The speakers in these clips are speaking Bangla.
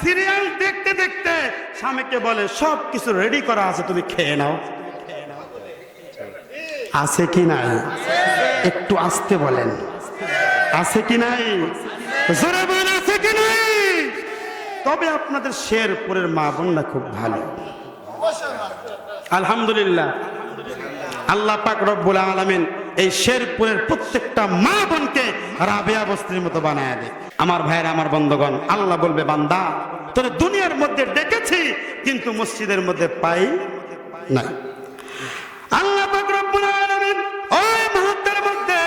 সিরিয়াল দেখতে দেখতে স্বামীকে বলে সব কিছু রেডি করা আছে, তুমি খেয়ে নাও। আছে কি নাই? একটু আস্তে বলেন, আছে কি নাই? জোরে বলেন, আছে কি নাই? তবে আপনাদের শেরপুরের মা বোনরা খুব ভালো, আলহামদুলিল্লাহ। আল্লাহ পাক রব্বুল আলামিন এই শেরপুরের প্রত্যেকটা মা বোনকে রাবেয়া বস্তির মতো বানায় দেয়। আমার ভাইরা, আমার বন্ধুগণ, আল্লাহ বলবে, বান্দা তোরে দুনিয়ার মধ্যে ডেকেছি কিন্তু মসজিদের মধ্যে পাই নাই। আল্লাহ পাক রব্বুল আলামিন ওই মুহূর্তের মধ্যে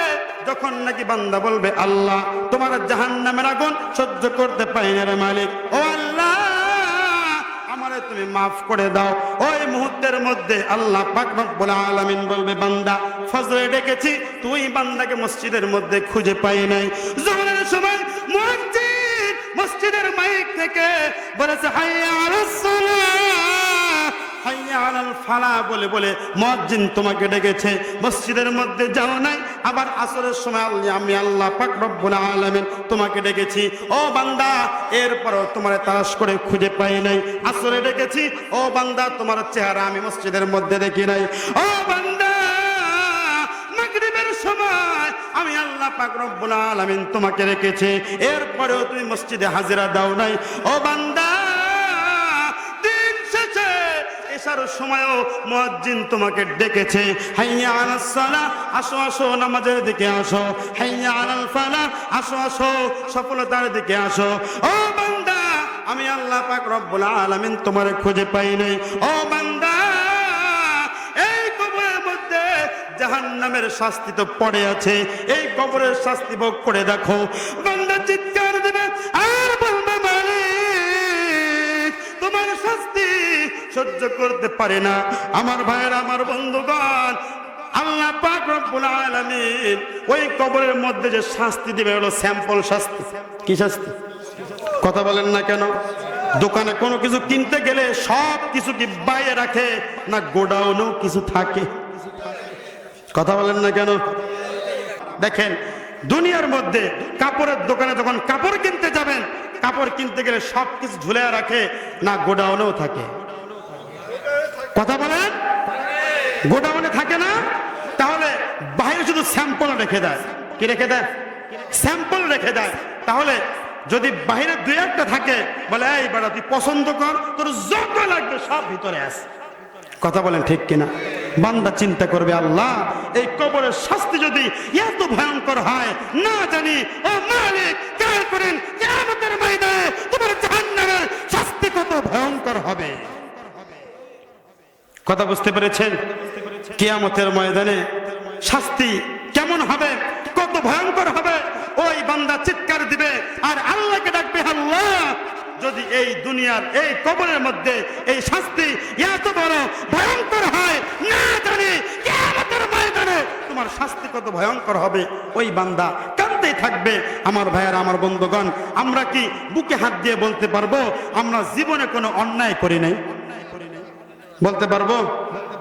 যখন নাকি বান্দা বলবে, আল্লাহ তোমার জাহান্নামের আগুন সহ্য করতে পারি না রে মালিক, ও আল্লাহ আমারে তুমি মাফ করে দাও, ওই মুহূর্তের মধ্যে আল্লাহ পাক রব্বুল আলামিন বলবে, বান্দা ফজরে ডেকেছি, তুই বান্দাকে মসজিদের মধ্যে খুঁজে পাই নাই। যোহরের সময় মসজিদের মাইক থেকে বলেছে, হাইয়া আলাস সালাহ, হাইয়া আলাল ফালাহ বলে বলে মুয়াজ্জিন তোমাকে ডেকেছে, মসজিদের মধ্যে যাও নাই। আবার আসরের সময় আমি আল্লাহ পাক রব্বুল আলামিন তোমাকে ডেকেছি, ও বান্দা এরপরও তোমার তালাশ করে খুঁজে পাই নাই। আসরে ডেকেছি, ও বান্দা তোমার চেহারা আমি মসজিদের মধ্যে দেখি নাই। ও বান্দা মাগরিবের সময় আমি আল্লাহ পাক রব্বুল আলামিন তোমাকে রেখেছে, এরপরেও তুমি মসজিদে হাজিরা দাও নাই। ও বান্দা দিন শেষে এশার সময়ও মুয়াজ্জিন তোমাকে ডেকেছে, হাইয়া আলাস সালাহ, আসো আসো নামাজের দিকে আসো, হাইয়া আলাল ফালাহ, আসো আসো সফলতার দিকে আসো। ও বান্দা আমি আল্লাহ পাক রব্বুল আলামিন তোমারে খুঁজে পাই নাই। ও বান্দা এই কবরের মধ্যে জাহান্নামের শাস্তি তো পড়ে আছে, এই কবরের শাস্তি ভোগ করে দেখো। বান্দা চিৎকার দেবে আর বলবে, মালিক তোমার শাস্তি সহ্য করতে পারে না। আমার ভাইয়েরা, আমার বন্ধুগণ, আল্লাহ পাক রব্বুল আলামিন ওই কবরের মধ্যে যে শাস্তি দিবে হলো স্যাম্পল শাস্তি। কি শাস্তি? কথা বলেন না কেন? দোকানে কোনো কিছু কিনতে গেলে সব কিছু কি বাইরে রাখে না গোডাউনেও কিছু থাকে? কথা বলেন না কেন? দেখেন দুনিয়ার মধ্যে কাপড়ের দোকানে যখন কাপড় কিনতে যাবেন, কাপড় কিনতে গেলে সব কিছু ঝুলে রাখে না গোডাউনেও থাকে? কথা বলেন, গোডাউনে থাকে না? তাহলে বাইরে শুধু স্যাম্পল রেখে দেয়। কি রেখে দেয়? স্যাম্পল রেখে দেয়। তাহলে যদি বাইরে দুই একটা থাকে, বলে এই বেটা তুই পছন্দ কর, তোর যত লাগবে সব ভিতরে আছে। কথা বলেন ঠিক কিনা? বান্দা চিন্তা করবে, আল্লাহ এই কবরের শাস্তি যদি এত ভয়ঙ্কর হয়, না জানি ও মালিক খেয়াল করেন কিয়ামতের ময়দানে তোমার জাহান্নামের শাস্তি কত ভয়ঙ্কর হবে। কথা বুঝতে পেরেছেন? কিয়ামতের ময়দানে শাস্তি কেমন হবে, কত ভয়ঙ্কর হবে। ওই বান্দা চিৎকার দিবে আর আল্লাহকে ডাকবে, আল্লাহ যদি এই দুনিয়ার এই কবরের মধ্যে এই শাস্তি এত বড় ভয়ঙ্কর হয়, না জানি কিয়ামতের ময়দানে তোমার শাস্তি কত ভয়ঙ্কর হবে। ওই বান্দা কাঁদতেই থাকবে। আমার ভাইয়েরা, আমার বন্ধুগণ, আমরা কি বুকে হাত দিয়ে বলতে পারবো আমরা জীবনে কোনো অন্যায় করি নাই? বলতে পারবো?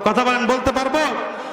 কথা বলেন, বলতে পারবো?